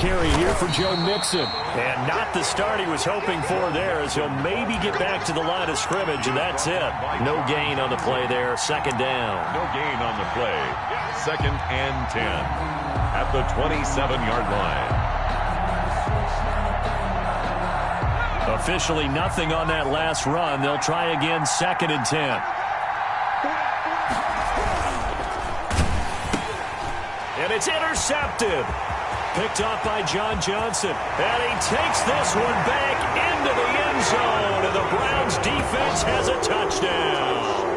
carry here for Joe Mixon. And not the start he was hoping for there, as he'll maybe get back to the line of scrimmage, and that's it. No gain on the play there, second down. No gain on the play. Second and 10 at the 27-yard line. Officially nothing on that last run. They'll try again, second and 10. And it's intercepted. Picked off by John Johnson. And he takes this one back into the end zone. And the Browns defense has a touchdown.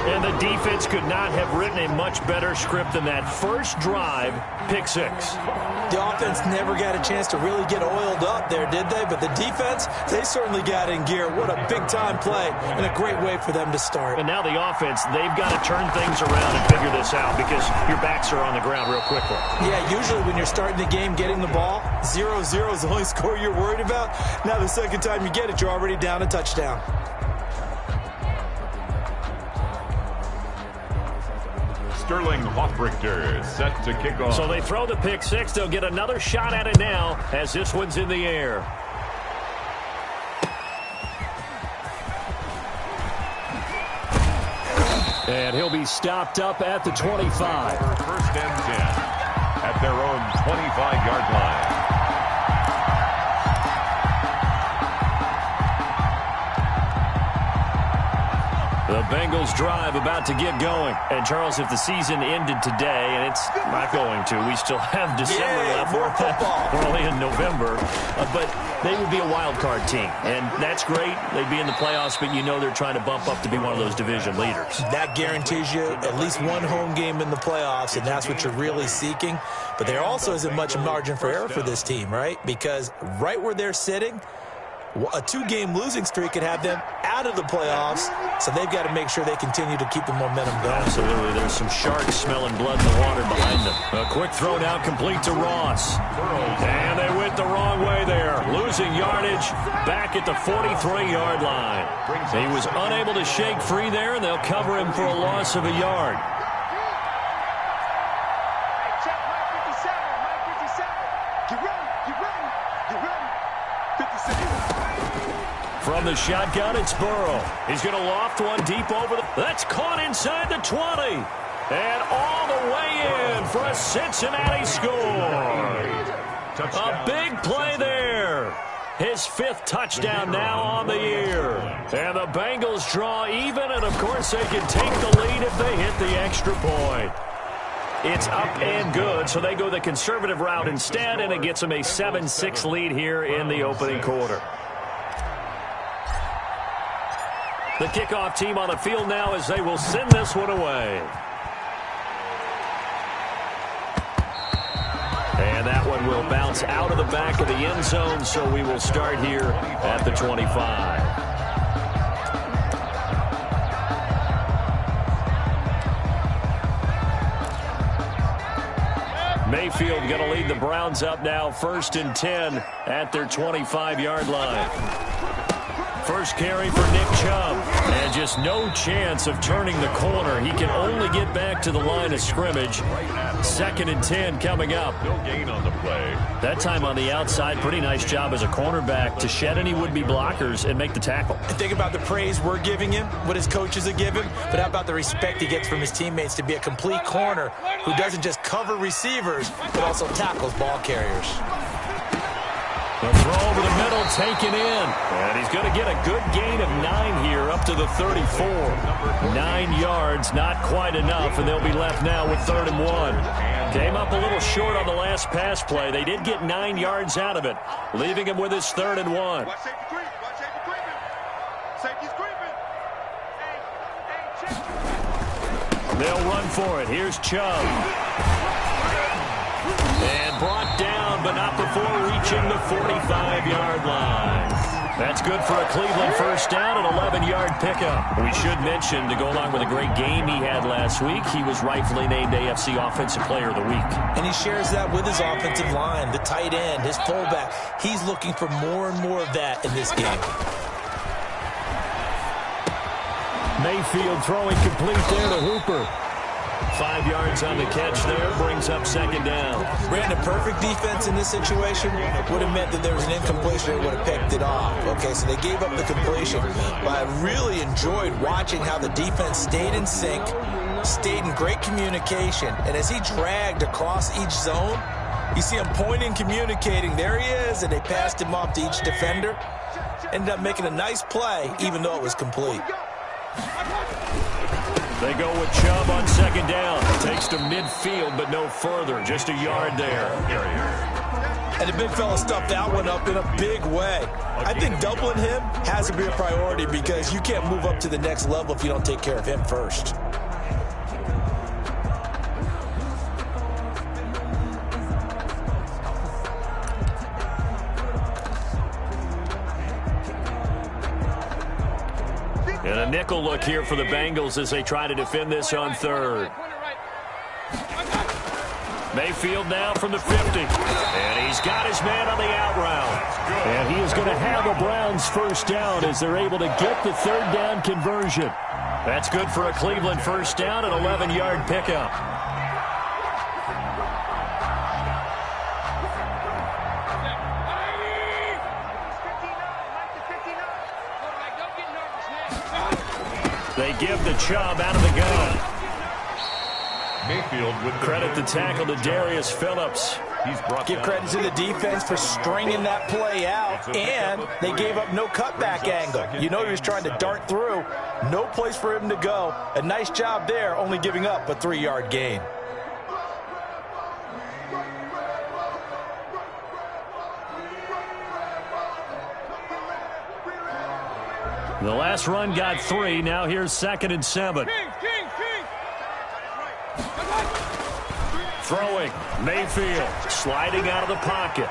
And the defense could not have written a much better script than that first drive, pick six. The offense never got a chance to really get oiled up there, did they? But the defense, they certainly got in gear. What a big-time play and a great way for them to start. And now the offense, they've got to turn things around and figure this out because your backs are on the ground real quickly. Yeah, usually when you're starting the game getting the ball, 0-0 is the only score you're worried about. Now the second time you get it, you're already down a touchdown. Sterling Hoffrichter set to kick off. So they throw the pick six. They'll get another shot at it now as this one's in the air. And he'll be stopped up at the 25. First and 10 at their own 25-yard line. The Bengals drive about to get going. And, Charles, if the season ended today, and it's not going to, we still have December left. We're only in November. But they would be a wild card team. And that's great. They'd be in the playoffs, but you know they're trying to bump up to be one of those division leaders. That guarantees you at least one home game in the playoffs, and that's what you're really seeking. But there also isn't much margin for error for this team, right? Because right where they're sitting, a two-game losing streak could have them out of the playoffs, so they've got to make sure they continue to keep the momentum going. Absolutely. There's some sharks smelling blood in the water behind them. A quick throw now complete to Ross. And they went the wrong way there. Losing yardage back at the 43-yard line. He was unable to shake free there, and they'll cover him for a loss of a yard. From the shotgun, it's Burrow. He's going to loft one deep over the... That's caught inside the 20. And all the way in for a Cincinnati score. A big play there. His fifth touchdown now on the year. And the Bengals draw even, and of course they can take the lead if they hit the extra point. It's up and good, so they go the conservative route instead, and it gets them a 7-6 lead here in the opening quarter. The kickoff team on the field now as they will send this one away. And that one will bounce out of the back of the end zone, so we will start here at the 25. Mayfield going to lead the Browns up now, 1st and 10 at their 25-yard line. First carry for Nick Chubb, and just no chance of turning the corner. He can only get back to the line of scrimmage. 2nd and 10 coming up. No gain on the play. That time on the outside, pretty nice job as a cornerback to shed any would-be blockers and make the tackle. And think about the praise we're giving him, what his coaches are giving, but how about the respect he gets from his teammates to be a complete corner who doesn't just cover receivers, but also tackles ball carriers. The throw over the middle taken in. And he's going to get a good gain of 9 here up to the 34. 9 yards, not quite enough, and they'll be left now with 3rd and 1. Came up a little short on the last pass play. They did get 9 yards out of it, leaving him with his 3rd and 1. They'll run for it. Here's Chubb. And brought down, but not before reaching the 45-yard line. That's good for a Cleveland first down, an 11-yard pickup. We should mention, to go along with a great game he had last week, he was rightfully named AFC Offensive Player of the Week. And he shares that with his offensive line, the tight end, his fullback. He's looking for more and more of that in this game. Mayfield throwing complete there to Hooper. 5 yards on the catch there, brings up second down. Brandon, perfect defense in this situation would have meant that there was an incompletion and would have picked it off. Okay, so they gave up the completion. But I really enjoyed watching how the defense stayed in sync, stayed in great communication. And as he dragged across each zone, you see him pointing, communicating. There he is, and they passed him off to each defender. Ended up making a nice play, even though it was complete. They go with Chubb on second down. Takes to midfield, but no further. Just a yard there. And the big fella stuffed that one up in a big way. I think doubling him has to be a priority because you can't move up to the next level if you don't take care of him first. And a nickel look here for the Bengals as they try to defend this on third. Mayfield now from the 50. And he's got his man on the out route. And he is going to have a Browns first down as they're able to get the third down conversion. That's good for a Cleveland first down, an 11-yard pickup. They give the Chubb out of the gun. Mayfield with credit the tackle to Darius Phillips. Give credit to the defense for stringing that play out, and they gave up no cutback angle. You know he was trying to dart through. No place for him to go. A nice job there, only giving up a 3-yard gain. The last run got 3. Now here's 2nd and 7. Throwing. Mayfield sliding out of the pocket.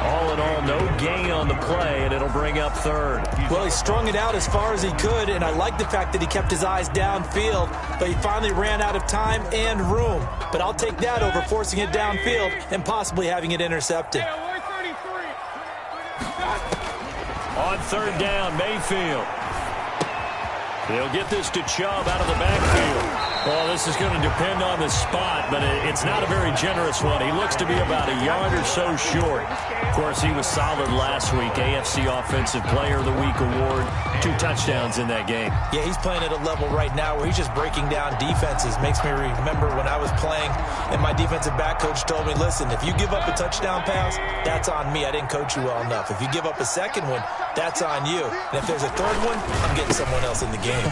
All in all, no gain on the play, and it'll bring up third. Well, he strung it out as far as he could, and I like the fact that he kept his eyes downfield, but he finally ran out of time and room. But I'll take that over forcing it downfield and possibly having it intercepted. On third down, Mayfield. They'll get this to Chubb out of the backfield. Well, this is going to depend on the spot, but it's not a very generous one. He looks to be about a yard or so short. Of course, he was solid last week. AFC Offensive Player of the Week award. 2 touchdowns in that game. Yeah, he's playing at a level right now where he's just breaking down defenses. Makes me remember when I was playing and my defensive back coach told me, listen, if you give up a touchdown pass, that's on me. I didn't coach you well enough. If you give up a second one, that's on you. And if there's a third one, I'm getting someone else in the game.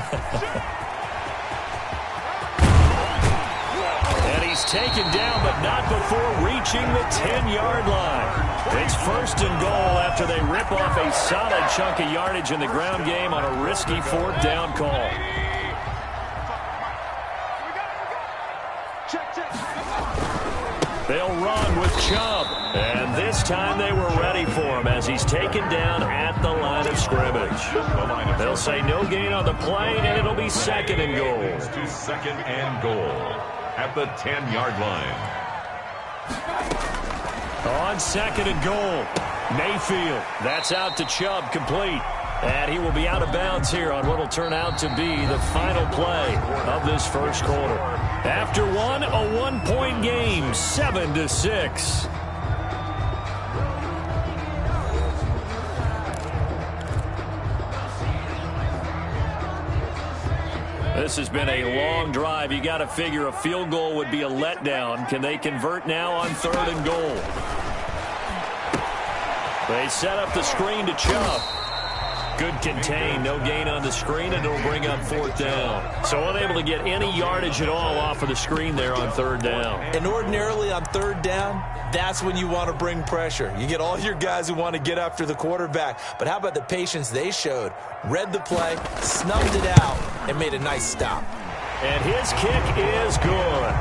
And he's taken down, but not before reaching the 10-yard line. It's 1st and goal after they rip off a solid chunk of yardage in the ground game on a risky 4th down call. They'll run with Chubb. And this time they were ready for him as he's taken down at the line of scrimmage. They'll say no gain on the play, and it'll be 2nd and goal. To 2nd and goal at the 10-yard line. On 2nd and goal, Mayfield. That's out to Chubb, complete. And he will be out of bounds here on what will turn out to be the final play of this first quarter. After one, a 1-point game, 7-6. This has been a long drive. You got to figure a field goal would be a letdown. Can they convert now on 3rd and goal? They set up the screen to Chubb. Good contain, no gain on the screen, and it'll bring up 4th down. So unable to get any yardage at all off of the screen there on 3rd down. And ordinarily on 3rd down, that's when you want to bring pressure. You get all your guys who want to get after the quarterback. But how about the patience they showed? Read the play, snubbed it out, and made a nice stop. And his kick is good.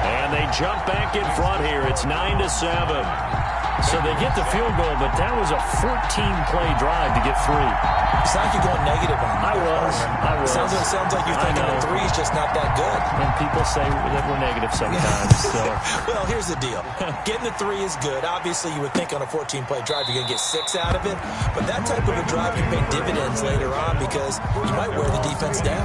And they jump back in front here. It's 9-7. So they get the field goal, but that was a 14-play drive to get 3. It's like you're going negative on me. I was. Sounds like sounds like you're thinking the three is just not that good. And people say that we're negative sometimes. So. Well, here's the deal. Getting the three is good. Obviously, you would think on a 14-play drive you're going to get 6 out of it. But that type of a drive can pay dividends later on because you might wear the defense down.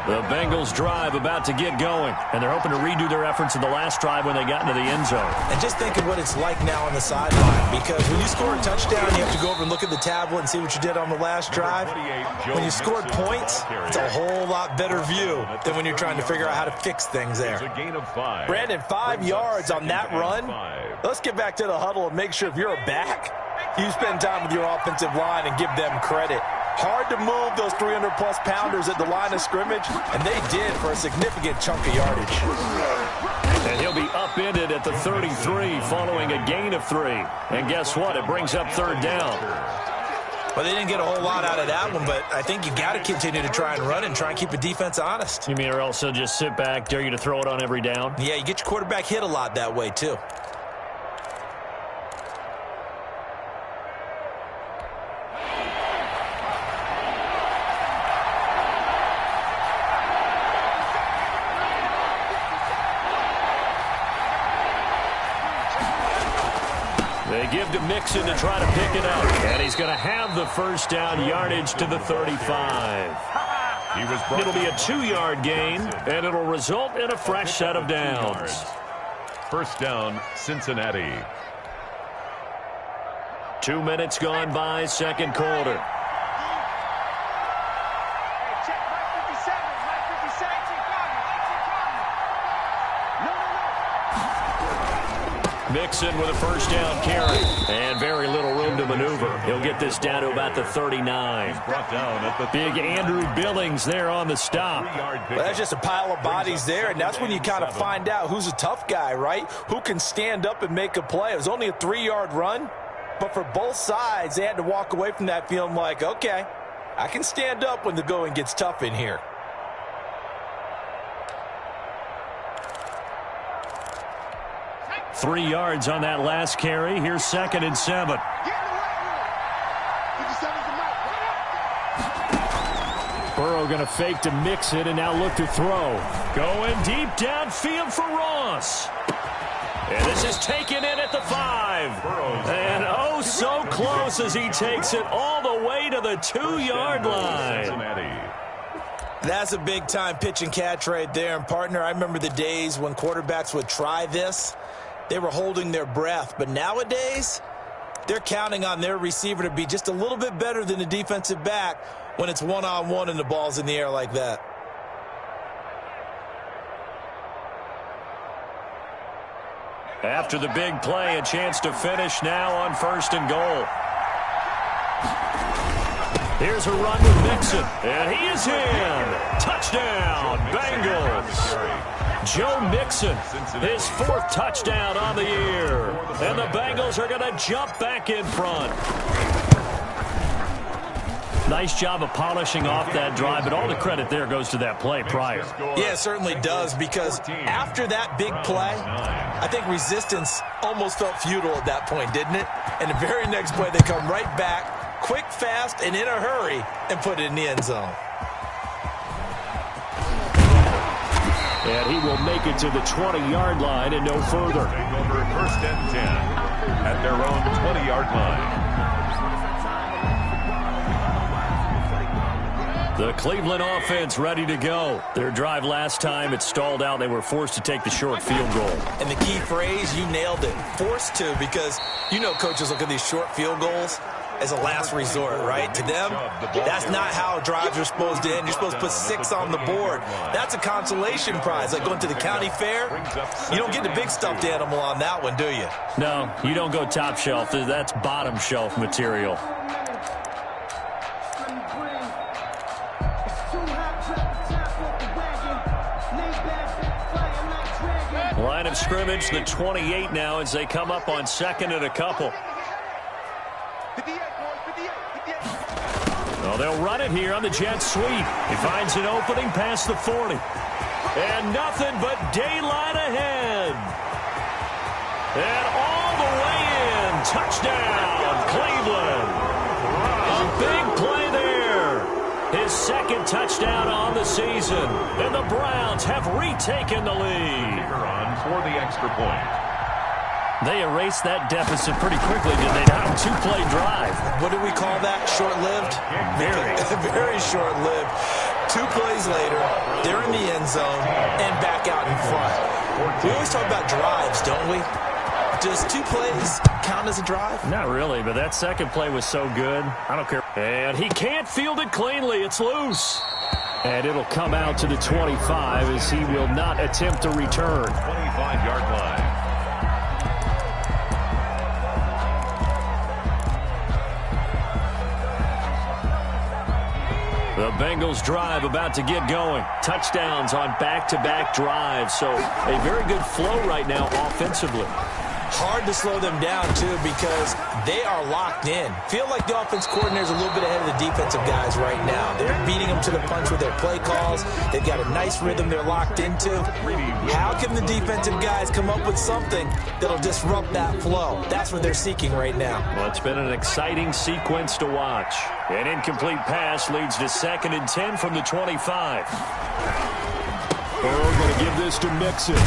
The Bengals drive about to get going, and they're hoping to redo their efforts in the last drive when they got into the end zone. And just think of what it's like now on the sideline, because when you score a touchdown, you have to go over and look at the tablet and see what you did on the last drive. When you scored points, it's a whole lot better view than when you're trying to figure out how to fix things there. Brandon, 5 yards on that run. Let's get back to the huddle and make sure if you're a back, you spend time with your offensive line and give them credit. Hard to move those 300-plus pounders at the line of scrimmage, and they did for a significant chunk of yardage. And he'll be upended at the 33 following a gain of 3. And guess what? It brings up 3rd down. Well, they didn't get a whole lot out of that one, but I think you got to continue to try and run and try and keep the defense honest. You mean or else they'll just sit back, dare you to throw it on every down? Yeah, you get your quarterback hit a lot that way, too. They give to Mixon to try to pick it up. And he's going to have the first down yardage to the 35. It'll be a 2-yard gain, and it'll result in a fresh set of downs. First down, Cincinnati. 2 minutes gone by, second quarter. Mixon with a first down carry. And very little room to maneuver. He'll get this down to about the 39. Big Andrew Billings there on the stop. Well, that's just a pile of bodies there, and that's when you kind of find out who's a tough guy, right? Who can stand up and make a play. It was only a 3-yard run, but for both sides, they had to walk away from that feeling like, okay, I can stand up when the going gets tough in here. Three yards on that last carry. Here's 2nd and 7. Burrow going to fake to Mixon and now look to throw. Going deep downfield for Ross. And this is taken in at the 5. And oh, so close as he takes it all the way to the 2-yard line. That's a big-time pitch and catch right there. And, partner, I remember the days when quarterbacks would try this. They were holding their breath. But nowadays, they're counting on their receiver to be just a little bit better than the defensive back when it's one-on-one and the ball's in the air like that. After the big play, a chance to finish now on 1st and goal. Here's a run with Mixon, and he is in. Touchdown, Bengals. Joe Mixon, his 4th touchdown on the year. And the Bengals are going to jump back in front. Nice job of polishing off that drive, but all the credit there goes to that play prior. Yeah, it certainly does, because after that big play, I think resistance almost felt futile at that point, didn't it? And the very next play, they come right back, quick, fast, and in a hurry, and put it in the end zone. And he will make it to the 20-yard line and no further. Over 1st and 10 at their own 20-yard line. The Cleveland offense ready to go. Their drive last time, it stalled out. They were forced to take the short field goal. And the key phrase, you nailed it, forced to, because you know coaches look at these short field goals as a last resort, right? To them, that's not how drives are supposed to end. You're supposed to put 6 on the board. That's a consolation prize, like going to the county fair. You don't get the big stuffed animal on that one, do you? No, you don't go top shelf. That's bottom shelf material. Line of scrimmage, the 28 now as they come up on 2nd and a couple. Well, they'll run it here on the jet sweep. He finds an opening past the 40. And nothing but daylight ahead. And all the way in touchdown, Cleveland. A big play there. His second touchdown on the season. And the Browns have retaken the lead. On for the extra point. They erased that deficit pretty quickly, did they not? Two-play drive. What do we call that? Short-lived? Very short-lived. 2 plays later, they're in the end zone and back out in front. We always talk about drives, don't we? Does 2 plays count as a drive? Not really, but that second play was so good. I don't care. And he can't field it cleanly. It's loose. And it'll come out to the 25 as he will not attempt to return. 25-yard line. The Bengals drive about to get going. Touchdowns on back-to-back drives. So a very good flow right now offensively. Hard to slow them down, too, because they are locked in. Feel like the offense coordinator is a little bit ahead of the defensive guys right now. They're beating them to the punch with their play calls. They've got a nice rhythm they're locked into. How can the defensive guys come up with something that'll disrupt that flow? That's what they're seeking right now. Well, it's been an exciting sequence to watch. An incomplete pass leads to 2nd and 10 from the 25. Burrow going to give this to Mixon.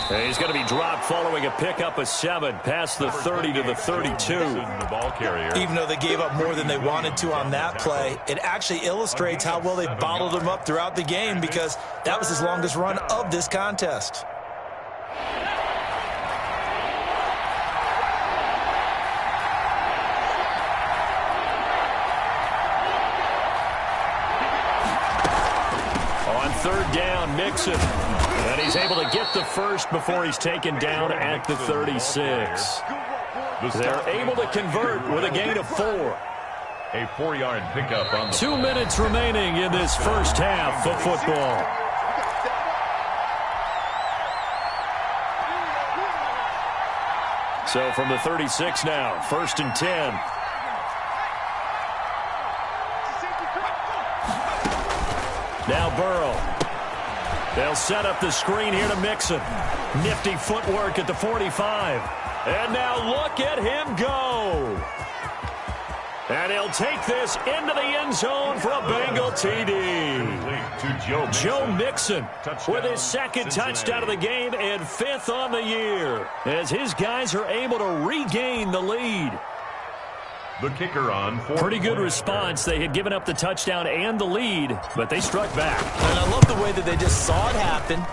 He's going to be dropped following a pickup of 7 past the 30 to the 32. The ball carrier. Even though they gave up more than they wanted to on that play, it actually illustrates how well they bottled him up throughout the game because that was his longest run of this contest. On 3rd down, Mixon. And he's able to get the first before he's taken down at the 36. They're able to convert with a gain of 4. A 4-yard pickup on the 2 minutes remaining in this first half of football. So from the 36 now, 1st and 10. Now Burrow. They'll set up the screen here to Mixon. Nifty footwork at the 45. And now look at him go. And he'll take this into the end zone for a Bengal TD. Joe Mixon with his 2nd touchdown of the game and 5th on the year as his guys are able to regain the lead. The kicker on. Pretty good response. They had given up the touchdown and the lead, but they struck back. And I love the way that they just saw it happen.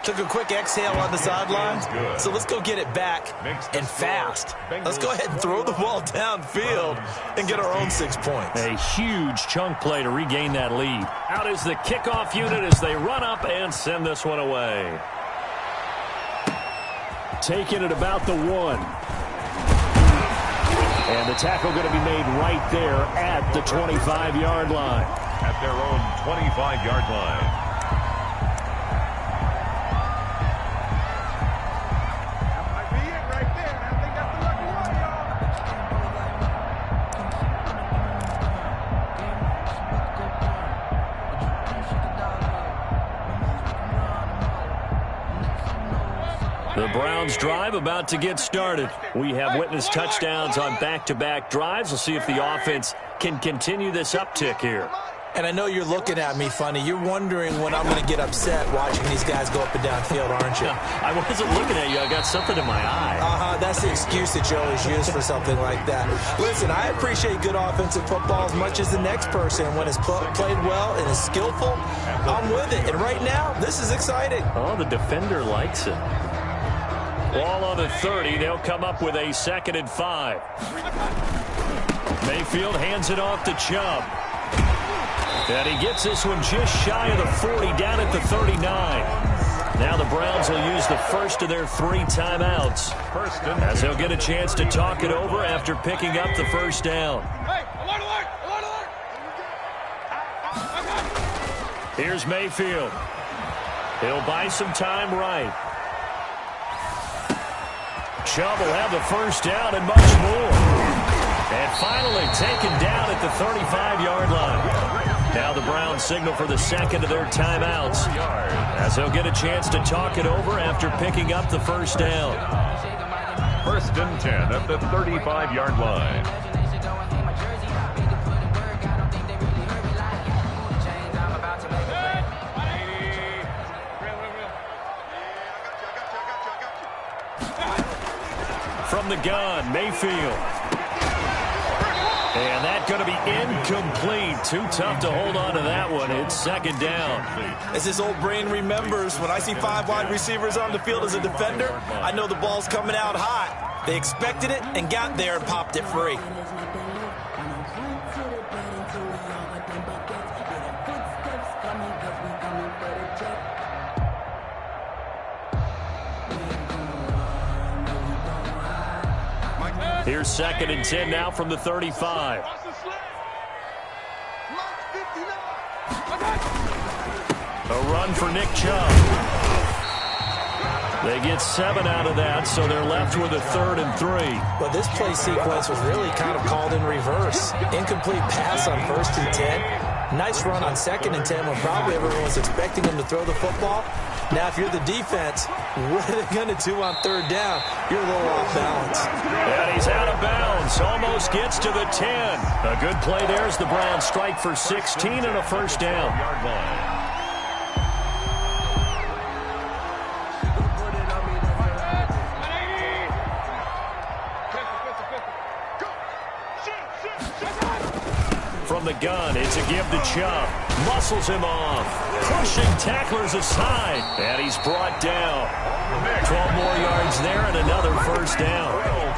Took a quick exhale on the sideline. So let's go get it back and fast. Let's go ahead and throw the ball downfield and get our own 6 points. A huge chunk play to regain that lead. Out is the kickoff unit as they run up and send this one away. Taking it about the 1. And the tackle going to be made right there at the 25-yard line. At their own 25-yard line. That might be it right there. I think that's the lucky one, The Browns drive about to get started. We have witnessed touchdowns on back-to-back drives. We'll see if the offense can continue this uptick here. And I know you're looking at me funny. You're wondering when I'm going to get upset watching these guys go up and down field, aren't you? I wasn't looking at you. I got something in my eye. That's the excuse that you always use for something like that. Listen, I appreciate good offensive football as much as the next person. When it's played well and is skillful, I'm with it. And right now, this is exciting. Oh, the defender likes it. Ball on the 30. They'll come up with a 2nd and 5. Mayfield hands it off to Chubb. And he gets this one just shy of the 40, down at the 39. Now the Browns will use the first of their 3 timeouts as they'll get a chance to talk it over after picking up the first down. Here's Mayfield. He'll buy some time right. Chubb will have the first down and much more. And finally taken down at the 35-yard line. Now the Browns signal for the second of their timeouts as they'll get a chance to talk it over after picking up the first down. First and 10 at the 35-yard line. From the gun, Mayfield. And that's going to be incomplete. Too tough to hold on to that one. It's second down. As his old brain remembers, when I see 5 wide receivers on the field as a defender, I know the ball's coming out hot. They expected it and got there and popped it free. Here's second and 10 now from the 35. A run for Nick Chubb. They get 7 out of that, so they're left with a 3rd and 3. Well, this play sequence was really kind of called in reverse. Incomplete pass on 1st and 10. Nice run on 2nd and 10 when probably everyone was expecting him to throw the football. Now, if you're the defense, what are they going to do on 3rd down? You're a little off balance. And he's out of bounds. Almost gets to the 10. A good play there as the Browns strike for 16 and a first down. From the gun, it's a give to Chubb. Muscles him off. Pushing tacklers aside. And he's brought down. 12 more yards there and another first down.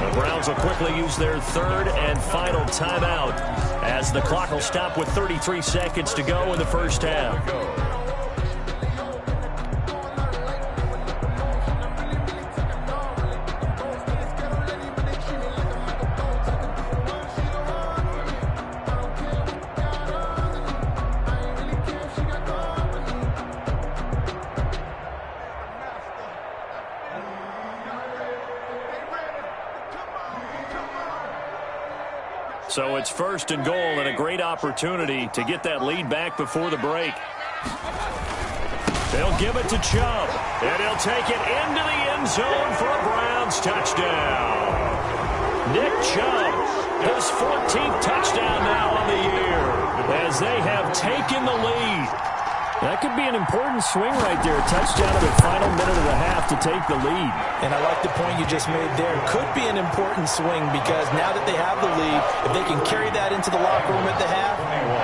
The Browns will quickly use their 3rd and final timeout as the clock will stop with 33 seconds to go in the first half. So it's 1st and goal and a great opportunity to get that lead back before the break. They'll give it to Chubb, and he'll take it into the end zone for a Browns touchdown. Nick Chubb, his 14th touchdown now on the year, as they have taken the lead. That could be an important swing right there. A touchdown in the final minute of the half to take the lead. And I like the point you just made there. Could be an important swing because now that they have the lead, if they can carry that into the locker room at the half,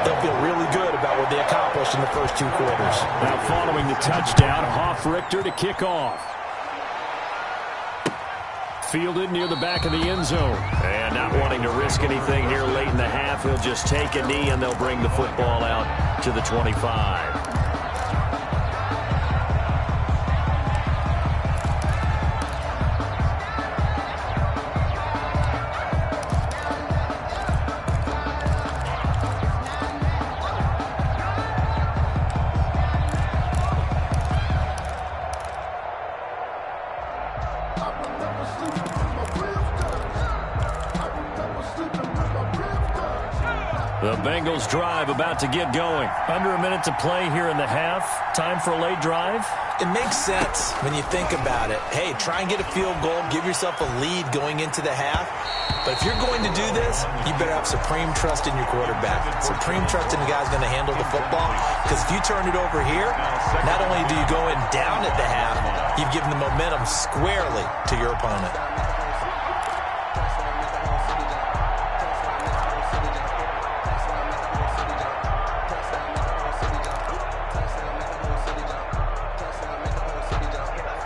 they'll feel really good about what they accomplished in the first 2 quarters. Now following the touchdown, Hoff-Richter to kick off. Fielded near the back of the end zone. And not wanting to risk anything here late in the half, he'll just take a knee and they'll bring the football out to the 25. The Bengals drive about to get going. Under a minute to play here in the half. Time for a late drive. It makes sense when you think about it. Hey, try and get a field goal. Give yourself a lead going into the half. But if you're going to do this, you better have supreme trust in your quarterback. Supreme trust in the guy's going to handle the football. Because if you turn it over here, not only do you go in down at the half, you've given the momentum squarely to your opponent.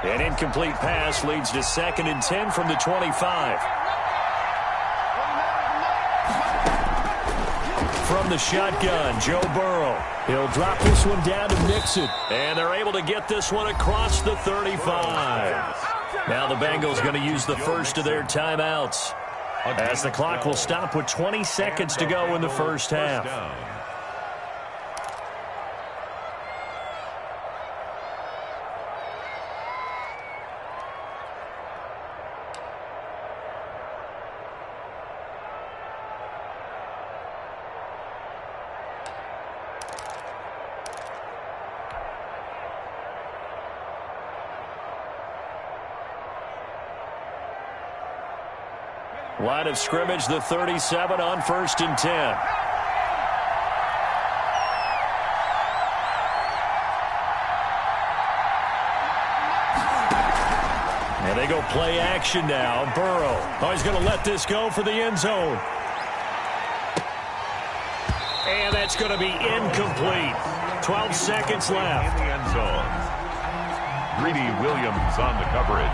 An incomplete pass leads to 2nd and 10 from the 25. From the shotgun, Joe Burrow. He'll drop this one down to Mixon. And they're able to get this one across the 35. Now the Bengals going to use the first of their timeouts, as the clock will stop with 20 seconds to go in the first half. Line of scrimmage, the 37 on 1st and 10. And they go play action now. Burrow. Oh, he's going to let this go for the end zone. And that's going to be incomplete. 12 seconds left. In the end zone. Greedy Williams on the coverage.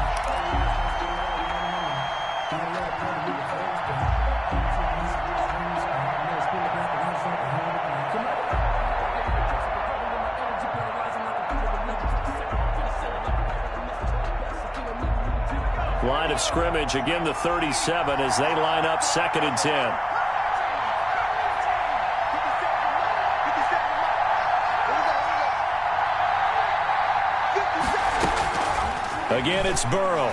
Line of scrimmage, again the 37 as they line up 2nd and 10. Again, it's Burrow.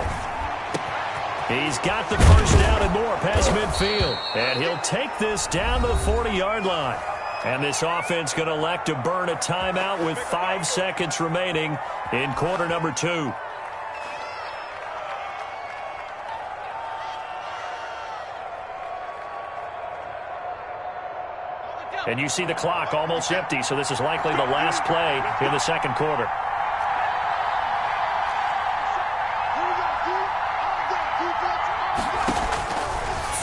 He's got the first down and more past midfield. And he'll take this down to the 40-yard line. And this offense going to elect to burn a timeout with 5 seconds remaining in quarter number 2. And you see the clock almost empty, so this is likely the last play in the second quarter.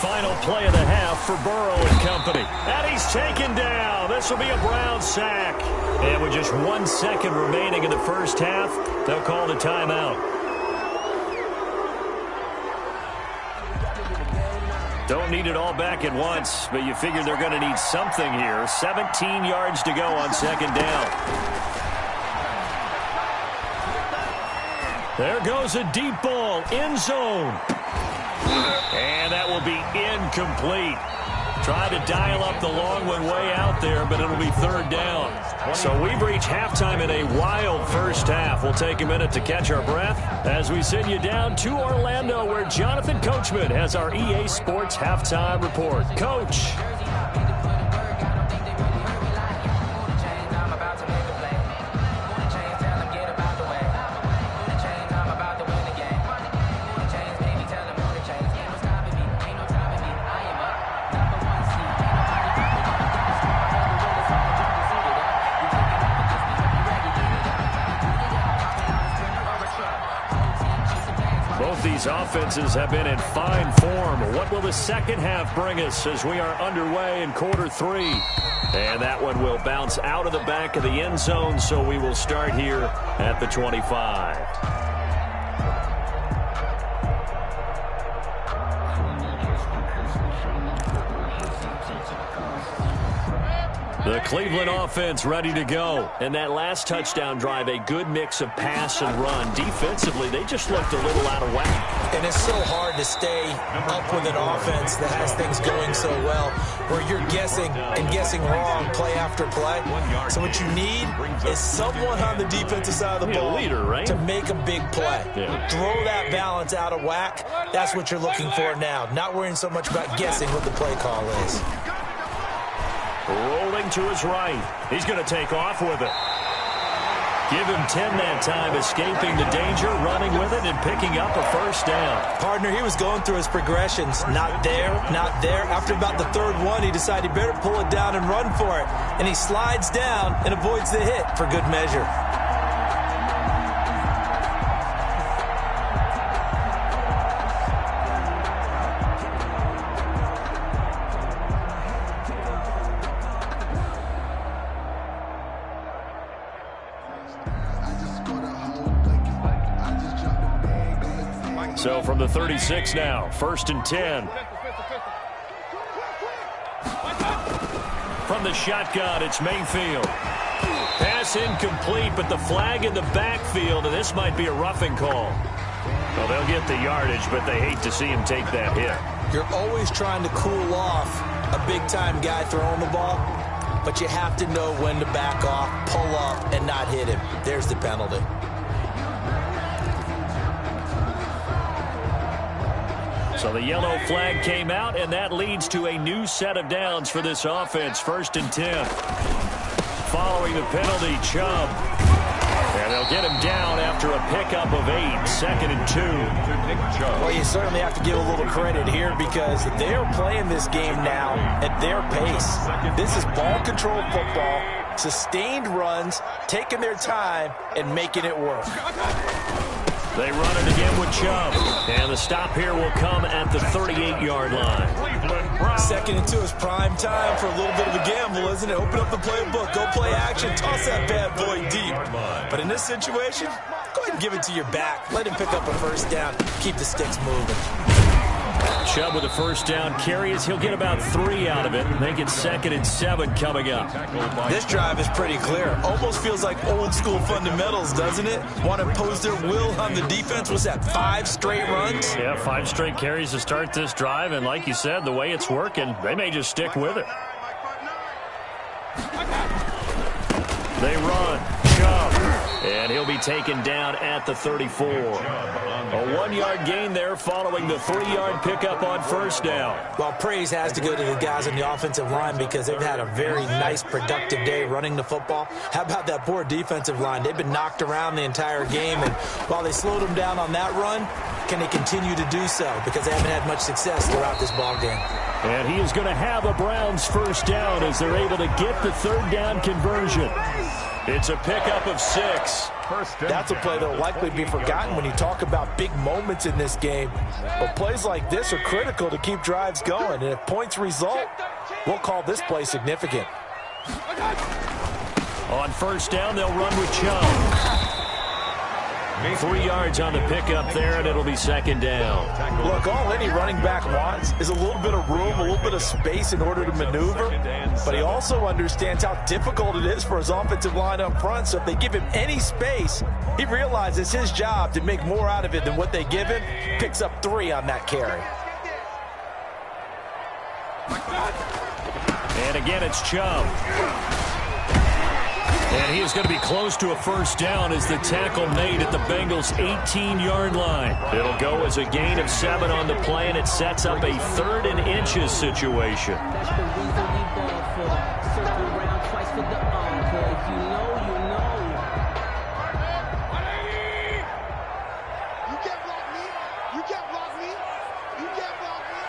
Final play of the half for Burrow and company. And he's taken down. This will be a Brown sack. And with just 1 second remaining in the first half, they'll call the timeout. Don't need it all back at once, but you figure they're going to need something here. 17 yards to go on 2nd down. There goes a deep ball, end zone. And that will be incomplete. Tried to dial up the long one way out there, but it'll be 3rd down. So we've reached halftime in a wild first half. We'll take a minute to catch our breath as we send you down to Orlando, where Jonathan Coachman has our EA Sports Halftime Report. Coach. These offenses have been in fine form. What will the second half bring us as we are underway in quarter 3? And that one will bounce out of the back of the end zone, so we will start here at the 25. The Cleveland offense ready to go. And that last touchdown drive, a good mix of pass and run. Defensively, they just looked a little out of whack. And it's so hard to stay up with an offense that has things going so well, where you're guessing and guessing wrong play after play. So what you need is someone on the defensive side of the ball to make a big play. Throw that balance out of whack. That's what you're looking for now. Not worrying so much about guessing what the play call is. Rolling to his right. He's going to take off with it. Give him 10 that time, escaping the danger, running with it, and picking up a first down. Partner, he was going through his progressions. Not there, not there. After about the 3rd one, he decided he better pull it down and run for it. And he slides down and avoids the hit for good measure. So from the 36 now, 1st and 10. From the shotgun, it's Mayfield. Pass incomplete, but the flag in the backfield, and this might be a roughing call. Well, they'll get the yardage, but they hate to see him take that hit. You're always trying to cool off a big-time guy throwing the ball, but you have to know when to back off, pull up, and not hit him. There's the penalty. So the yellow flag came out, and that leads to a new set of downs for this offense. 1st and 10. Following the penalty, Chubb. And And they'll get him down after a pickup of 8, 2nd and 2. Well, you certainly have to give a little credit here because they're playing this game now at their pace. This is ball control football, sustained runs, taking their time, and making it work. They run it again with Chubb. And the stop here will come at the 38-yard line. 2nd and 2 is prime time for a little bit of a gamble, isn't it? Open up the playbook, go play action, toss that bad boy deep. But in this situation, go ahead and give it to your back. Let him pick up a first down. Keep the sticks moving. Chubb with a first down carry as he'll get about 3 out of it. Make it 2nd and 7 coming up. This drive is pretty clear. Almost feels like old school fundamentals, doesn't it? Want to impose their will on the defense. Was that 5 straight runs? Yeah, 5 straight carries to start this drive. And like you said, the way it's working, they may just stick with it. They run. Chubb. And he'll be taken down at the 34. A 1-yard gain there following the 3-yard pickup on first down. Well, praise has to go to the guys on the offensive line because they've had a very nice, productive day running the football. How about that poor defensive line? They've been knocked around the entire game, and while they slowed them down on that run, can they continue to do so? Because they haven't had much success throughout this ball game. And he is going to have a Browns first down as they're able to get the 3rd down conversion. It's a pickup of 6. That's a play that will likely be forgotten when you talk about big moments in this game. But plays like this are critical to keep drives going. And if points result, we'll call this play significant. On first down, they'll run with Chubb. 3 yards on the pickup there, and it'll be 2nd down. Look, all any running back wants is a little bit of room, a little bit of space in order to maneuver. But he also understands how difficult it is for his offensive line up front. So if they give him any space, he realizes his job to make more out of it than what they give him. Picks up 3 on that carry. And again, it's Chubb. And he is going to be close to a first down as the tackle made at the Bengals' 18-yard line. It'll go as a gain of 7 on the play, and it sets up a 3rd and inches situation. That's the reason we ball for. Circle around twice for the cause you know. You can't block me. You can't block me. You can't block me.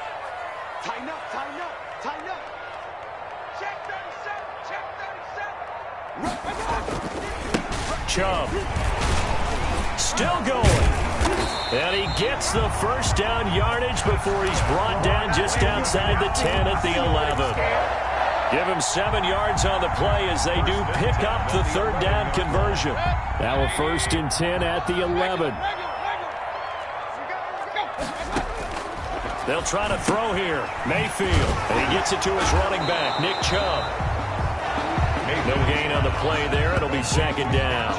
Tighten up, tighten up, tighten up. Check 37, check 37. Chubb still going. And he gets the first down yardage before he's brought down just outside the 10 at the 11. Give him 7 yards on the play as they do pick up the 3rd down conversion. Now a 1st and 10 at the 11. They'll try to throw here. Mayfield. And he gets it to his running back, Nick Chubb. No gain on the play there. It'll be 2nd down.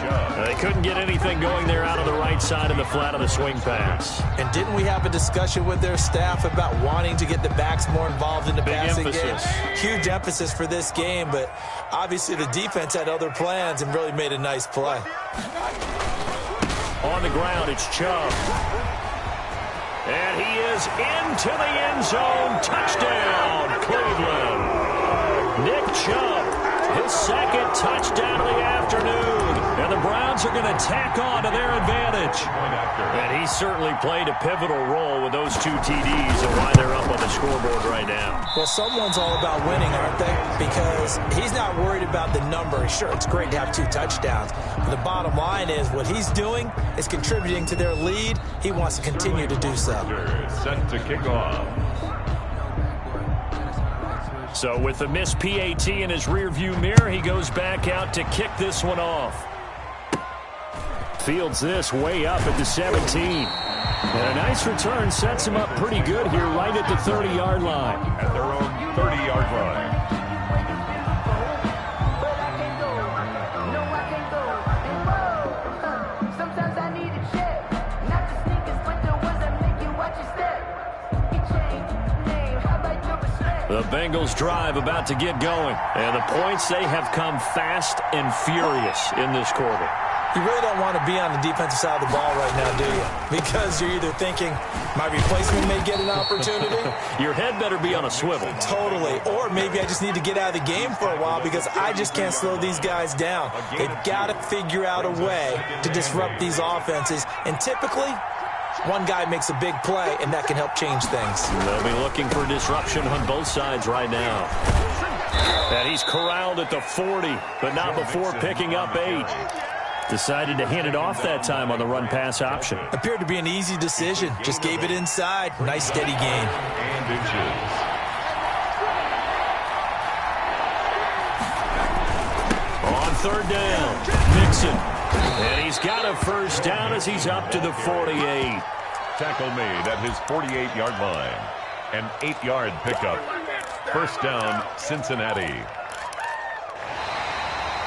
They couldn't get anything going there out of the right side of the flat of the swing pass. And didn't we have a discussion with their staff about wanting to get the backs more involved in the passing game? Huge emphasis for this game, but obviously the defense had other plans and really made a nice play. On the ground, it's Chubb. And he is into the end zone. Touchdown, Cleveland. Nick Chubb. His 2nd touchdown of the afternoon. And the Browns are going to tack on to their advantage. And he certainly played a pivotal role with those 2 TDs and why they're up on the scoreboard right now. Well, someone's all about winning, aren't they? Because he's not worried about the number. Sure, it's great to have 2 touchdowns. But the bottom line is what he's doing is contributing to their lead. He wants to continue to do so. Set to kick off. So with the missed PAT in his rearview mirror, he goes back out to kick this one off. Fields this way up at the 17. And a nice return sets him up pretty good here right at the 30-yard line. At their own 30-yard line. The Bengals drive about to get going. And the points, they have come fast and furious in this quarter. You really don't want to be on the defensive side of the ball right now, do you? Because you're either thinking, my replacement may get an opportunity. Your head better be on a swivel. Totally. Or maybe I just need to get out of the game for a while because I just can't slow these guys down. They've got to figure out a way to disrupt these offenses. And typically, one guy makes a big play, and that can help change things. They'll be looking for disruption on both sides right now. And he's corralled at the 40, but not before picking up 8. Decided to hand it off that time on the run-pass option. Appeared to be an easy decision. Just gave it inside. Nice, steady gain. And inches. On third down, Mixon. And he's got a first down as he's up to the 48. Tackle made at his 48-yard line. An 8-yard pickup. First down, Cincinnati.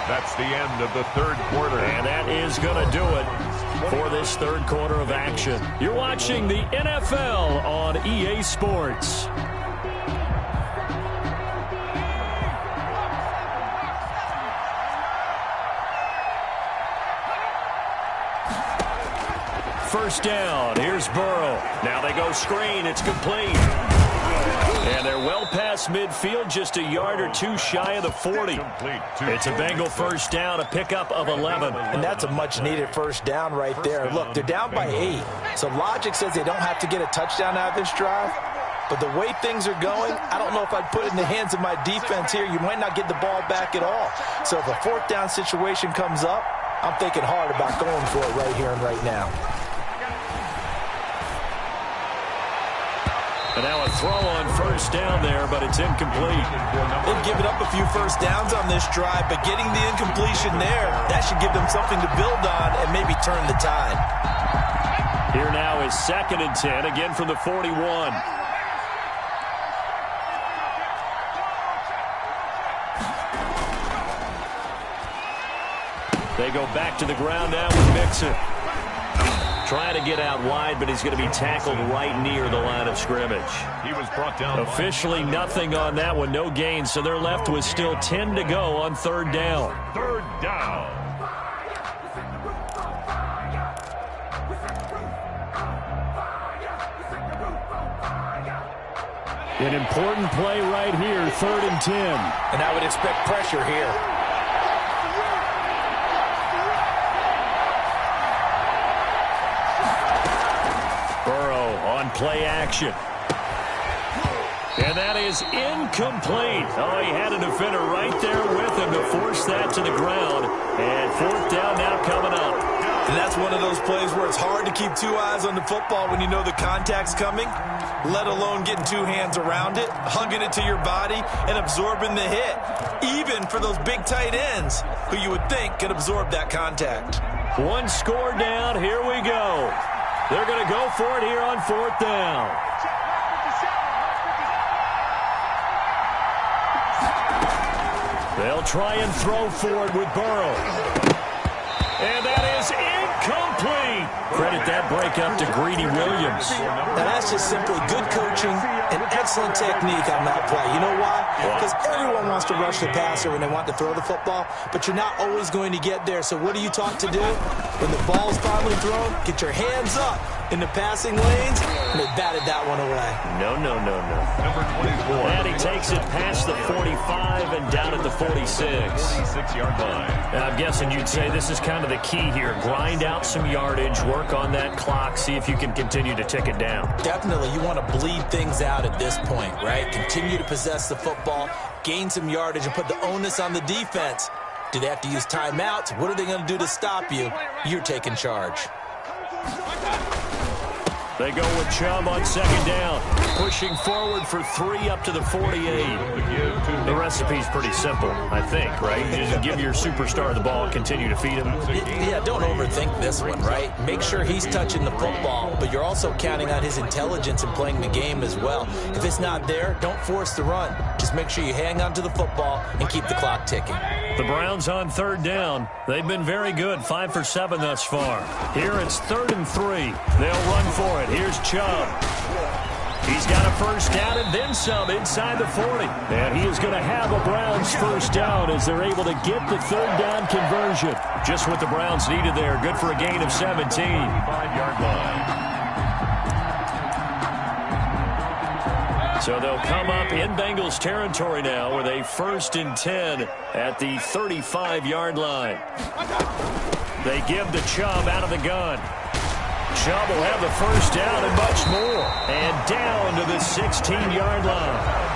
That's the end of the third quarter. And that is going to do it for this third quarter of action. You're watching the NFL on EA Sports. First down. Here's Burrow. Now they go screen. It's complete. And they're well past midfield, just a yard or two shy of the 40. It's a Bengal first down, a pickup of 11. And that's a much-needed first down right there. Look, they're down by 8. So logic says they don't have to get a touchdown out of this drive. But the way things are going, I don't know if I'd put it in the hands of my defense here. You might not get the ball back at all. So if a fourth down situation comes up, I'm thinking hard about going for it right here and right now. And now a throw on first down there, but it's incomplete. They've given up a few first downs on this drive, but getting the incompletion there, that should give them something to build on and maybe turn the tide. Here now is 2nd and 10, again from the 41. They go back to the ground now with Mixon. Trying to get out wide, but he's going to be tackled right near the line of scrimmage. He was brought down. Officially nothing on that one, no gain, so they're left with still 10 to go on third down. Third down. An important play right here, 3rd and 10. And I would expect pressure here. Play action. And that is incomplete. Oh, he had a defender right there with him to force that to the ground. And 4th down now coming up. And that's one of those plays where it's hard to keep 2 eyes on the football when you know the contact's coming, let alone getting 2 hands around it, hugging it to your body, and absorbing the hit. Even for those big tight ends who you would think could absorb that contact. 1 score down. Here we go. They're going to go for it here on 4th down. They'll try and throw for it with Burrow. And that is incomplete. Credit that break up to Greedy Williams. Now that's just simply good coaching and excellent technique on that play. You know why? Because everyone wants to rush the passer when they want to throw the football, but you're not always going to get there. So what are you taught to do? When the ball's finally thrown, get your hands up in the passing lanes, and they batted that one away. No. Number 24. And he takes it past the 45 and down at the 46. 46-yard line. And I'm guessing you'd say this is kind of the key here. Grind out some yardage, work on that clock, see if you can continue to tick it down. Definitely. You want to bleed things out at this point, right? Continue to possess the football, gain some yardage, and put the onus on the defense. Do they have to use timeouts? What are they going to do to stop you? You're taking charge. They go with Chubb on 2nd down. Pushing forward for 3 up to the 48. The recipe's pretty simple, I think, right? You just give your superstar the ball, continue to feed him. Yeah, don't overthink this one, right? Make sure he's touching the football, but you're also counting on his intelligence in playing the game as well. If it's not there, don't force the run. Just make sure you hang on to the football and keep the clock ticking. The Browns on 3rd down. They've been very good, 5 for 7 thus far. Here it's 3rd and 3. They'll run for it. Here's Chubb. He's got a first down and then some inside the 40. And he is going to have a Browns first down as they're able to get the third down conversion. Just what the Browns needed there. Good for a gain of 17. 5-yard line. So they'll come up in Bengals territory now with a 1st and 10 at the 35-yard line. They give the Chubb out of the gun. Chubb will have the first down and much more. And down to the 16-yard line.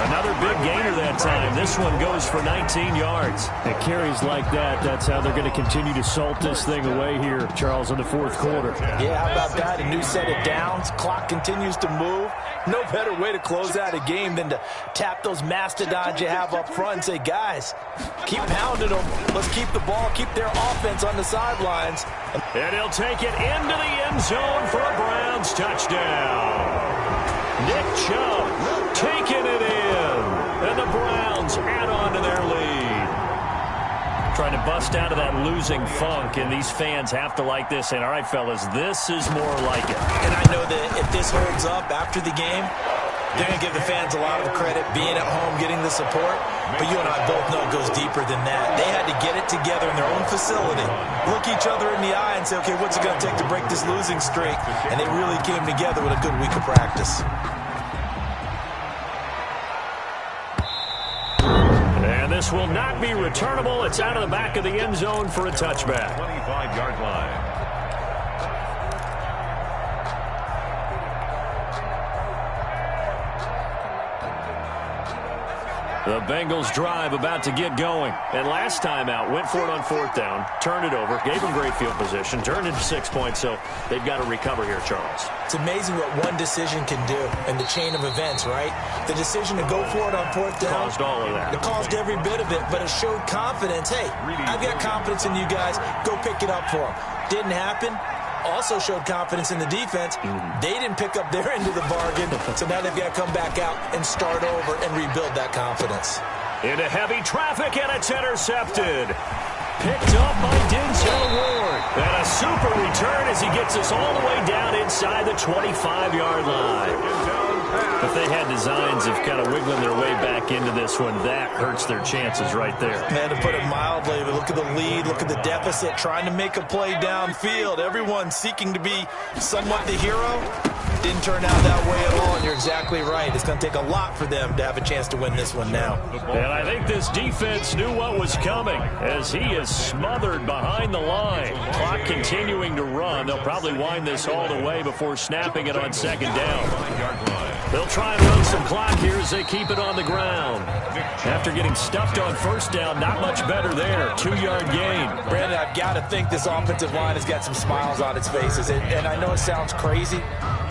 Another big gainer that time. This one goes for 19 yards. And carries like that, that's how they're going to continue to salt this thing away here, Charles, in the fourth quarter. Yeah, how about that? A new set of downs. Clock continues to move. No better way to close out a game than to tap those mastodons you have up front and say, guys, keep pounding them. Let's keep the ball, keep their offense on the sidelines. And he'll take it into the end zone for a Browns touchdown. Nick Chubb taking it in. And the Browns add on to their lead. Trying to bust out of that losing funk, and these fans have to like this. And all right, fellas, this is more like it. And I know that if this holds up after the game, they're going to give the fans a lot of the credit, being at home, getting the support. But you and I both know it goes deeper than that. They had to get it together in their own facility, look each other in the eye and say, okay, what's it going to take to break this losing streak? And they really came together with a good week of practice. And this will not be returnable. It's out of the back of the end zone for a touchback. 25-yard line. The Bengals drive about to get going. And last time out, went for it on 4th down, turned it over, gave them great field position, turned into 6 points, so they've got to recover here, Charles. It's amazing what one decision can do in the chain of events, right? The decision to go for it on 4th down. Caused all of that. It caused every bit of it, but it showed confidence. Hey, I've got confidence in you guys. Go pick it up for them. Didn't happen. Also showed confidence in the defense. They didn't pick up their end of the bargain, so now they've got to come back out and start over and rebuild that confidence. Into heavy traffic, and it's intercepted. Picked up by Denzel Ward. And a super return as he gets us all the way down inside the 25-yard line. If they had designs of kind of wiggling their way back into this one, that hurts their chances right there. Man, to put it mildly, look at the lead, look at the deficit, trying to make a play downfield. Everyone seeking to be somewhat the hero. Didn't turn out that way at all, and you're exactly right. It's going to take a lot for them to have a chance to win this one now. And I think this defense knew what was coming as he is smothered behind the line. Clock continuing to run. They'll probably wind this all the way before snapping it on 2nd down. They'll try and run some clock here as they keep it on the ground. After getting stuffed on 1st down, not much better there. 2-yard gain. Brandon, I've got to think this offensive line has got some smiles on its faces. And I know it sounds crazy,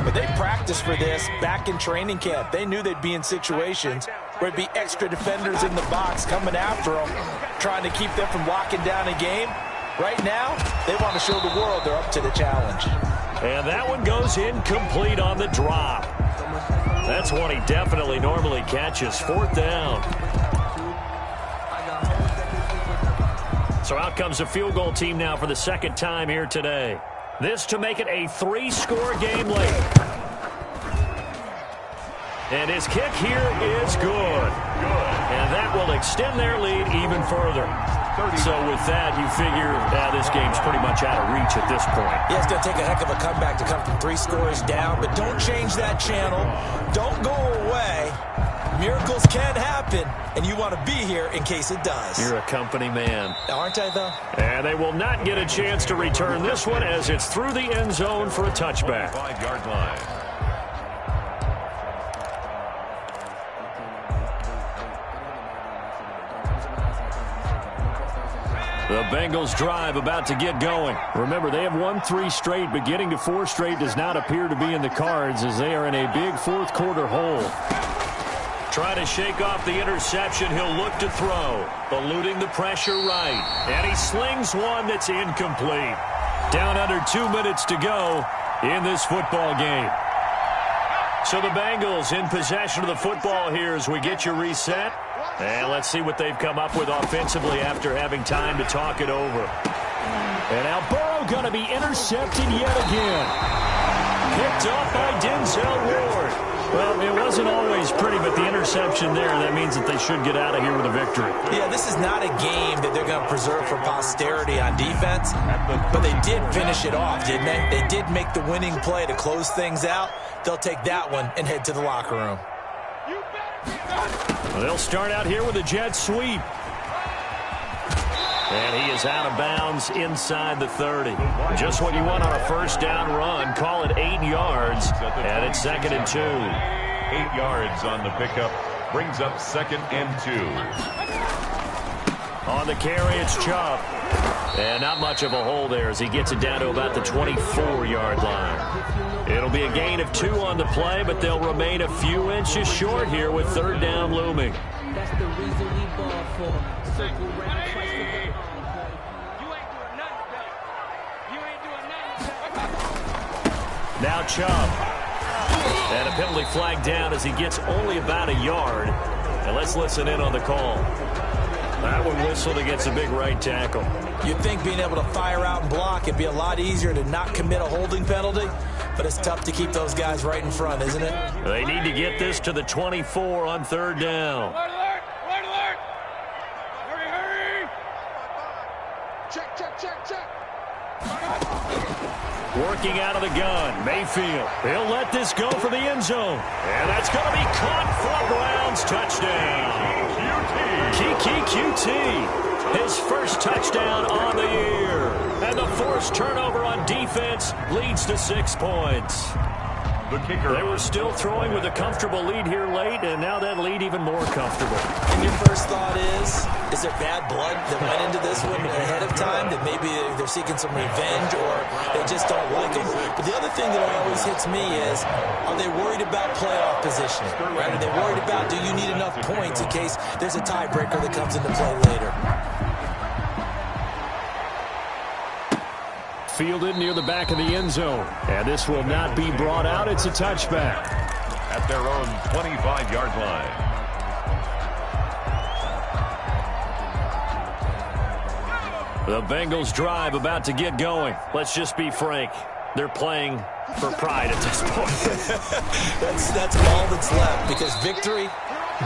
but they practiced for this back in training camp. They knew they'd be in situations where it'd be extra defenders in the box coming after them, trying to keep them from locking down a game. Right now, they want to show the world they're up to the challenge. And that one goes incomplete on the drop. That's one he definitely normally catches. 4th down. So out comes the field goal team now for the 2nd time here today. This to make it a 3-score game late. And his kick here is good. And that will extend their lead even further. So with that, you figure this game's pretty much out of reach at this point. Yeah, it's going to take a heck of a comeback to come from 3 scores down, but don't change that channel. Don't go away. Miracles can happen, and you want to be here in case it does. You're a company man. Aren't I, though? And they will not get a chance to return this one as it's through the end zone for a touchback. 5-yard line. The Bengals drive about to get going. Remember, they have won 3 straight, but getting to 4 straight does not appear to be in the cards as they are in a big 4th quarter hole. Trying to shake off the interception, he'll look to throw. Eluding the pressure right. And he slings one that's incomplete. Down under 2 minutes to go in this football game. So the Bengals in possession of the football here as we get you reset. And let's see what they've come up with offensively after having time to talk it over. And now Burrow going to be intercepted yet again. Picked off by Denzel Ward. Well, it wasn't always pretty, but the interception there, that means that they should get out of here with a victory. Yeah, this is not a game that they're going to preserve for posterity on defense, but they did finish it off, didn't they? They did make the winning play to close things out. They'll take that one and head to the locker room. Well, they'll start out here with a jet sweep. And he is out of bounds inside the 30. Just what you want on a first down run. Call it 8 yards, and it's 2nd and 2. 8 yards on the pickup. Brings up 2nd and 2. On the carry, it's Chubb. And not much of a hole there as he gets it down to about the 24-yard line. It'll be a gain of 2 on the play, but they'll remain a few inches short here with 3rd down looming. That's the reason we ball for. Circle round, twice for the Now Chubb. And a penalty flag down as he gets only about a yard. And let's listen in on the call. That one whistled against a big right tackle. You'd think being able to fire out and block it'd be a lot easier to not commit a holding penalty, but it's tough to keep those guys right in front, isn't it? They need to get this to the 24 on 3rd down. Alert! Alert! Hurry! Check! Working out of the gun, Mayfield. He'll let this go for the end zone. And that's going to be caught for Browns. Touchdown. Keke QT. His first touchdown on the year. And the forced turnover on defense leads to 6 points. The kicker. They were still throwing with a comfortable lead here late, and now that lead even more comfortable. And your first thought is there bad blood that went into this one ahead of time, that maybe they're seeking some revenge or they just don't like them? But the other thing that always hits me is, are they worried about playoff positioning? Right? Are they worried about, do you need enough points in case there's a tiebreaker that comes into play later? Fielded near the back of the end zone. And this will not be brought out. It's a touchback. At their own 25-yard line. The Bengals drive about to get going. Let's just be frank. They're playing for pride at this point. That's all that's left, because victory,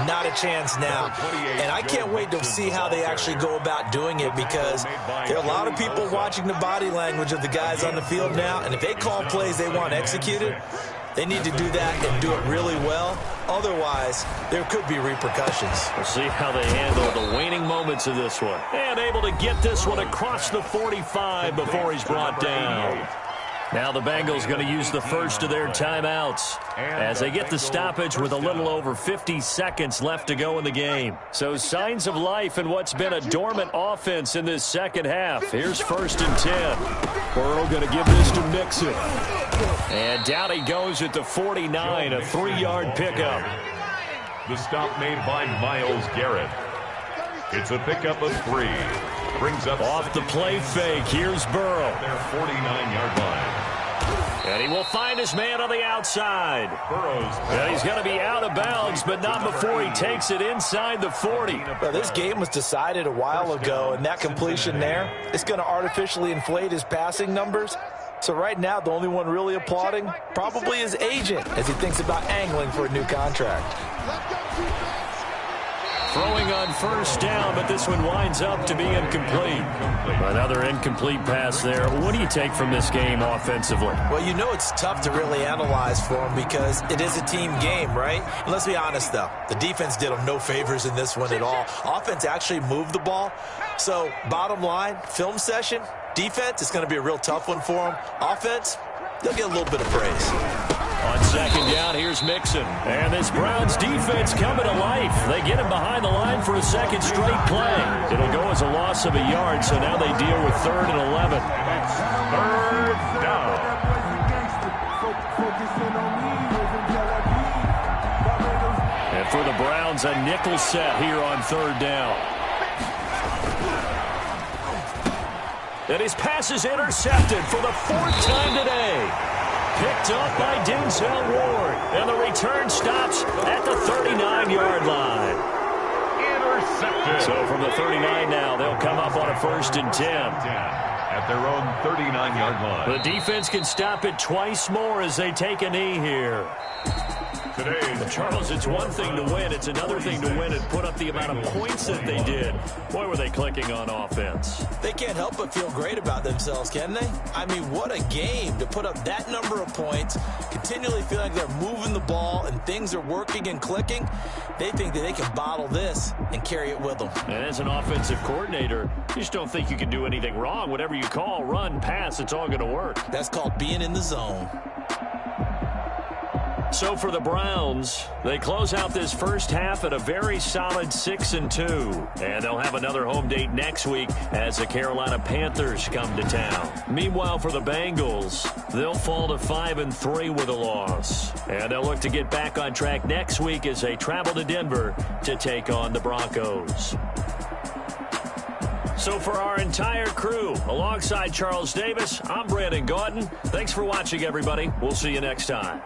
not a chance now. And I can't wait to see how they actually go about doing it, because there are a lot of people watching the body language of the guys on the field now, and if they call plays they want executed, they need to do that and do it really well. Otherwise, there could be repercussions. We'll see how they handle the waning moments of this one. And able to get this one across the 45 before he's brought down. Now the Bengals going to use the first of their timeouts as they get the stoppage with a little over 50 seconds left to go in the game. So signs of life in what's been a dormant offense in this second half. Here's 1st and 10. Burrow going to give this to Mixon. And down he goes at the 49, a 3-yard pickup. The stop made by Myles Garrett. It's a pickup of 3. Brings up off the play fake. Here's Burrow. Their 49-yard line. And he will find his man on the outside. And he's going to be out of bounds, but not before he takes it inside the 40. Well, this game was decided a while ago, and that completion there is going to artificially inflate his passing numbers. So right now, the only one really applauding probably his agent as he thinks about angling for a new contract. Throwing on 1st down, but this one winds up to be incomplete. Another incomplete pass there. What do you take from this game offensively? Well, you know it's tough to really analyze for them because it is a team game, right? And let's be honest, though. The defense did them no favors in this one at all. Offense actually moved the ball. So, bottom line, film session, defense, it's going to be a real tough one for them. Offense, they'll get a little bit of praise. On 2nd down, here's Mixon. And this Browns defense coming to life. They get him behind the line for a second straight play. It'll go as a loss of a yard, so now they deal with 3rd and 11. 3rd down. And for the Browns, a nickel set here on 3rd down. And his pass is intercepted for the 4th time today. Picked up by Denzel Ward. And the return stops at the 39-yard line. Intercepted. So from the 39 now, they'll come up on a 1st and 10. At their own 39-yard line. The defense can stop it twice more as they take a knee here. Today's Charles, it's one thing to win. It's another thing to win and put up the amount of points that they did. Boy, were they clicking on offense. They can't help but feel great about themselves, can they? I mean, what a game to put up that number of points, continually feel like they're moving the ball and things are working and clicking. They think that they can bottle this and carry it with them. And as an offensive coordinator, you just don't think you can do anything wrong. Whatever you call, run, pass, it's all going to work. That's called being in the zone. So for the Browns, they close out this first half at a very solid 6-2. And they'll have another home date next week as the Carolina Panthers come to town. Meanwhile, for the Bengals, they'll fall to 5-3 with a loss. And they'll look to get back on track next week as they travel to Denver to take on the Broncos. So for our entire crew, alongside Charles Davis, I'm Brandon Gaudin. Thanks for watching, everybody. We'll see you next time.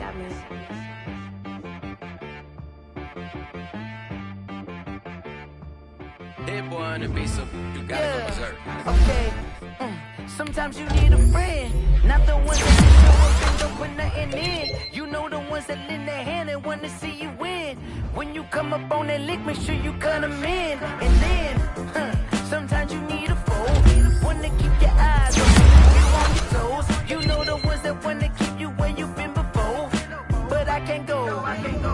got me. Hit boy on the beat, so you gotta go berserk. Okay. Sometimes you need a friend, not the ones that just show up and don't put nothing in. You know the ones that lend their hand and want to see you win. When you come up on that lick, make sure you cut them in. And then, sometimes you need a foe, one to keep your eyes open, you on your toes. You know the ones that want to keep you where you've been before. But I can't go,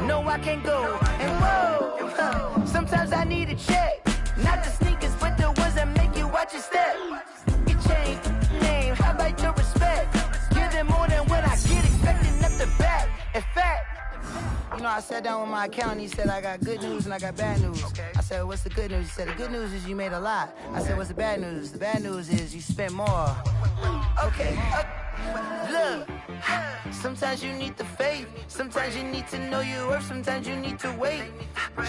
no I can't go. And whoa, sometimes I need a check, not the sneakers, but the ones that make you watch your step. Your chain, name, how about your respect? Give them more than what I get, expecting up the back. In fact, you know, I sat down with my accountant. He said, I got good news and I got bad news. I said, what's the good news? He said, the good news is you made a lot. I said, what's the bad news? The bad news is you spent more. Okay, look, sometimes you need the faith. Sometimes you need to know your worth. Sometimes you need to wait.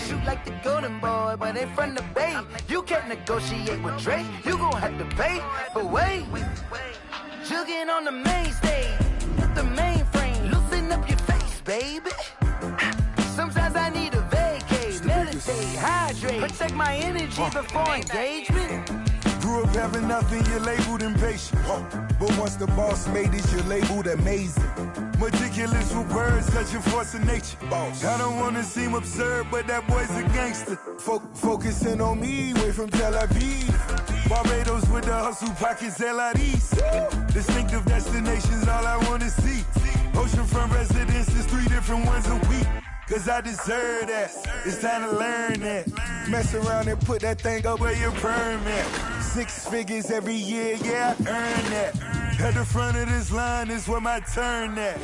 Shoot like the golden boy, but in front of Bay. You can't negotiate with Drake. You gon' have to pay. But wait, jugging on the main stage, the mainframe, loosen up your face, baby. Sometimes I need a vacate, meditate, hydrate, protect my energy before engagement. Grew up having nothing, you're labeled impatient. But once the boss made it, you're labeled amazing. Meticulous with words, such a force of nature. I don't wanna seem absurd, but that boy's a gangster. Focusing on me, way from Tel Aviv. Barbados with the hustle pockets, LIDs. Distinctive destinations, all I wanna see. Oceanfront residences, 3 different ones a week. Cause I deserve that, it's time to learn that. Mess around and put that thing up where your permit. 6 figures every year, yeah, I earn that. At the front of this line is where my turn at.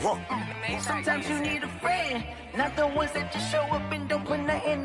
Sometimes you need a friend, not the ones that just show up and don't put nothing in.